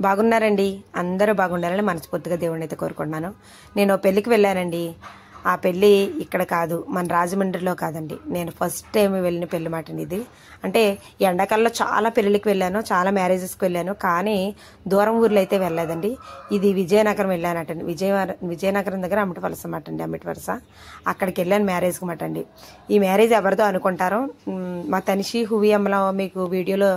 బాగున్నారండి. అందరూ బాగుండాలని మనస్ఫూర్తిగా దేవుడిని అయితే కోరుకుంటున్నాను. నేను పెళ్ళికి వెళ్ళానండి. ఆ పెళ్ళి ఇక్కడ కాదు, మన రాజమండ్రిలో కాదండి. నేను ఫస్ట్ టైం వెళ్ళిన పెళ్లి మాట ఇది. అంటే ఎండాకాలంలో చాలా పెళ్ళిళ్ళకి వెళ్ళాను, చాలా మ్యారేజెస్కి వెళ్ళాను, కానీ దూరం ఊర్లో అయితే వెళ్ళలేదండి. ఇది విజయనగరం వెళ్ళానటండి. విజయనగరం దగ్గర అమ్మటి వలస మాట అండి, అమ్మటి వలస. అక్కడికి వెళ్ళాను మ్యారేజ్కి మాట అండి. ఈ మ్యారేజ్ ఎవరిదో అనుకుంటారో, మా తనిషి హువియంలో మీకు వీడియోలో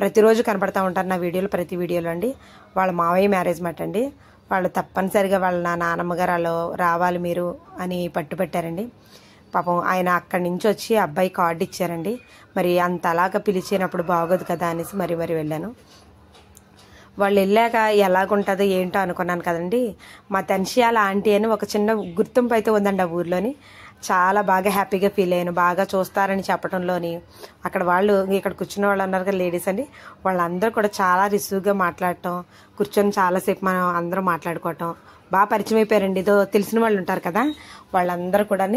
ప్రతిరోజు కనపడతా ఉంటారు, నా వీడియోలో ప్రతి వీడియోలో అండి. వాళ్ళ మావయ్య మ్యారేజ్ మాట అండి. వాళ్ళు తప్పనిసరిగా వాళ్ళ నాన్నమ్మ గారు వాళ్ళు రావాలి మీరు అని పట్టుపెట్టారండి. పాపం ఆయన అక్కడి నుంచి వచ్చి అబ్బాయి కార్డు ఇచ్చారండి. మరి అంత అలాగా పిలిచినప్పుడు బాగోదు కదా అనేసి మరి వెళ్ళాను. వాళ్ళు వెళ్ళాక ఎలాగుంటుందో ఏంటో అనుకున్నాను కదండి. మా తన్షియాల ఆంటీ అని ఒక చిన్న గుర్తింపు అయితే ఉందండి ఆ ఊర్లోని. చాలా బాగా హ్యాపీగా ఫీల్ అయ్యాను, బాగా చూస్తారని చెప్పడంలోని. అక్కడ వాళ్ళు ఇక్కడ కూర్చున్న వాళ్ళు అన్నారు కదా లేడీస్ అండి, వాళ్ళందరూ కూడా చాలా రిసీవ్గా మాట్లాడటం, కూర్చొని చాలాసేపు మనం అందరూ మాట్లాడుకోవటం, బాగా పరిచయం అయిపోయారండి. ఏదో తెలిసిన వాళ్ళు ఉంటారు కదా, వాళ్ళందరూ కూడా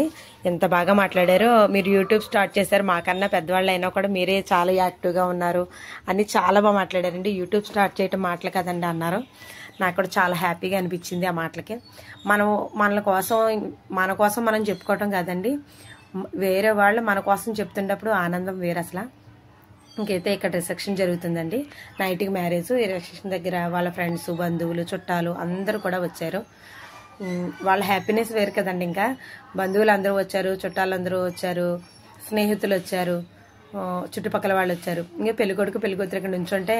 ఎంత బాగా మాట్లాడారో. మీరు యూట్యూబ్ స్టార్ట్ చేశారు, మాకన్నా పెద్దవాళ్ళు అయినా కూడా మీరే చాలా యాక్టివ్గా ఉన్నారు అని చాలా బాగా మాట్లాడారండి. యూట్యూబ్ స్టార్ట్ చేయటం మాటలు కదండి అన్నారు. నాకు కూడా చాలా హ్యాపీగా అనిపించింది ఆ మాటలకి. మన కోసం మనం చెప్పుకోవటం కాదండి, వేరే వాళ్ళు మన కోసం చెప్తున్నప్పుడు ఆనందం వేరు అసలు. ఇంకైతే ఇక్కడ రిసెప్షన్ జరుగుతుందండి, నైట్కి మ్యారేజ్. ఈ రిసెప్షన్ దగ్గర వాళ్ళ ఫ్రెండ్స్, బంధువులు, చుట్టాలు అందరూ కూడా వచ్చారు. వాళ్ళ హ్యాపీనెస్ వేరు కదండి. ఇంకా బంధువులు అందరూ వచ్చారు, చుట్టాలందరూ వచ్చారు, స్నేహితులు వచ్చారు, చుట్టుపక్కల వాళ్ళు వచ్చారు. ఇంకా పెళ్ళికొడుకు పెళ్ళికూతురు ఇక్కడ నుంచుంటే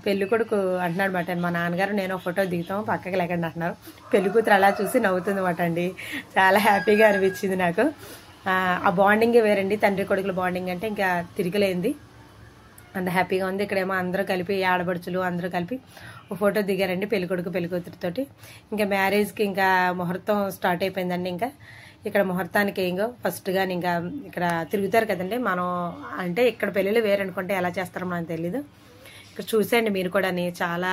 పెళ్ళికొడుకు అంటున్నాడు మాట, మా నాన్నగారు నేను ఫోటో దిగుతాం పక్కకి లేకండి అంటున్నారు. పెళ్ళికూతురు అలా చూసి నవ్వుతుంది మాట అండి. చాలా హ్యాపీగా అనిపించింది నాకు. ఆ బాండింగే వేరండి, తండ్రి కొడుకుల బాండింగ్ అంటే ఇంకా తిరిగిలేంది. అంత హ్యాపీగా ఉంది. ఇక్కడేమో అందరూ కలిపి ఆడబడుచులు అందరూ కలిపి ఒక ఫోటో దిగారండి పెళ్ళికొడుకు పెళ్ళికూతురుతోటి. ఇంకా మ్యారేజ్కి ఇంకా ముహూర్తం స్టార్ట్ అయిపోయిందండి. ఇంకా ఇక్కడ ముహూర్తానికి ఏంగో ఫస్ట్గా ఇంకా ఇక్కడ తిరుగుతారు కదండి. మనం అంటే ఇక్కడ పెళ్ళిళ్ళు వేరనుకుంటే ఎలా చేస్తారో మనకు తెలీదు. ఇక్కడ చూసేయండి మీరు కూడా. చాలా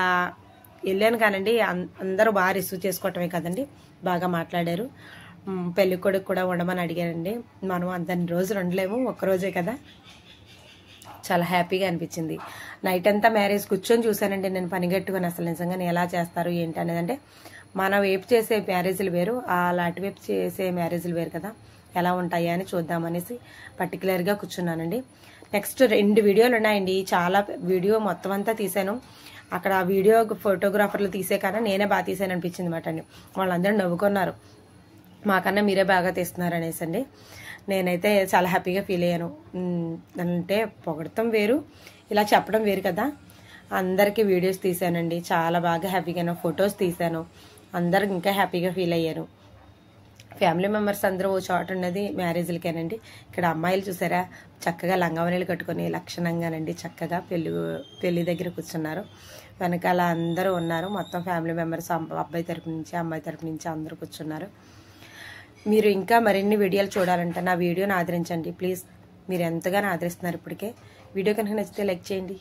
వెళ్ళాను కానండి, అందరూ బాగా రిసీవ్ చేసుకోవటమే కదండి, బాగా మాట్లాడారు. పెళ్ళికొడుకు కూడా ఉండమని అడిగారండి. మనం అంతన్ని రోజులు ఉండలేము, ఒక్కరోజే కదా. చాలా హ్యాపీగా అనిపించింది. నైట్ అంతా మ్యారేజ్ కూర్చొని చూశానండి నేను పనిగట్టుకుని. అసలు నిజంగా ఎలా చేస్తారు ఏంటి అనేది. అంటే మన వైపు చేసే మ్యారేజ్లు వేరు, అలాంటి వైపు చేసే మ్యారేజ్లు వేరు కదా, ఎలా ఉంటాయా అని చూద్దామనేసి పర్టికులర్గా కూర్చున్నానండి. నెక్స్ట్ 2 వీడియోలు ఉన్నాయండి. చాలా వీడియో మొత్తం అంతా తీశాను. అక్కడ వీడియో ఫోటోగ్రాఫర్లు తీసే కన్నా నేనే బాగా తీసాను అనిపించింది మాట అండి. వాళ్ళందరూ నవ్వుకున్నారు, మాకన్నా మీరే బాగా తీస్తున్నారు అనేసి అండి. నేనైతే చాలా హ్యాపీగా ఫీల్ అయ్యాను. అంటే పొగడటం వేరు, ఇలా చెప్పడం వేరు కదా. అందరికీ వీడియోస్ తీశానండి, చాలా బాగా హ్యాపీగా ఫొటోస్ తీశాను. అందరికి ఇంకా హ్యాపీగా ఫీల్ అయ్యాను. ఫ్యామిలీ మెంబర్స్ అందరూ ఓ చోట ఉన్నది మ్యారేజ్లకేనండి. ఇక్కడ అమ్మాయిలు చూసారా చక్కగా లంగావనీలు కట్టుకొని లక్షణంగానండి చక్కగా పెళ్లి దగ్గర కూర్చున్నారు. వెనకాల అందరూ ఉన్నారు, మొత్తం ఫ్యామిలీ మెంబర్స్, అబ్బాయి తరపు నుంచి అమ్మాయి తరపు నుంచి అందరూ కూర్చున్నారు. మీరు ఇంకా మరిన్ని వీడియోలు చూడాలంటే నా వీడియోని ఆదరించండి ప్లీజ్. మీరు ఎంతగానో ఆదరిస్తున్నారు ఇప్పటికే. వీడియో కనుక నచ్చితే లైక్ చేయండి.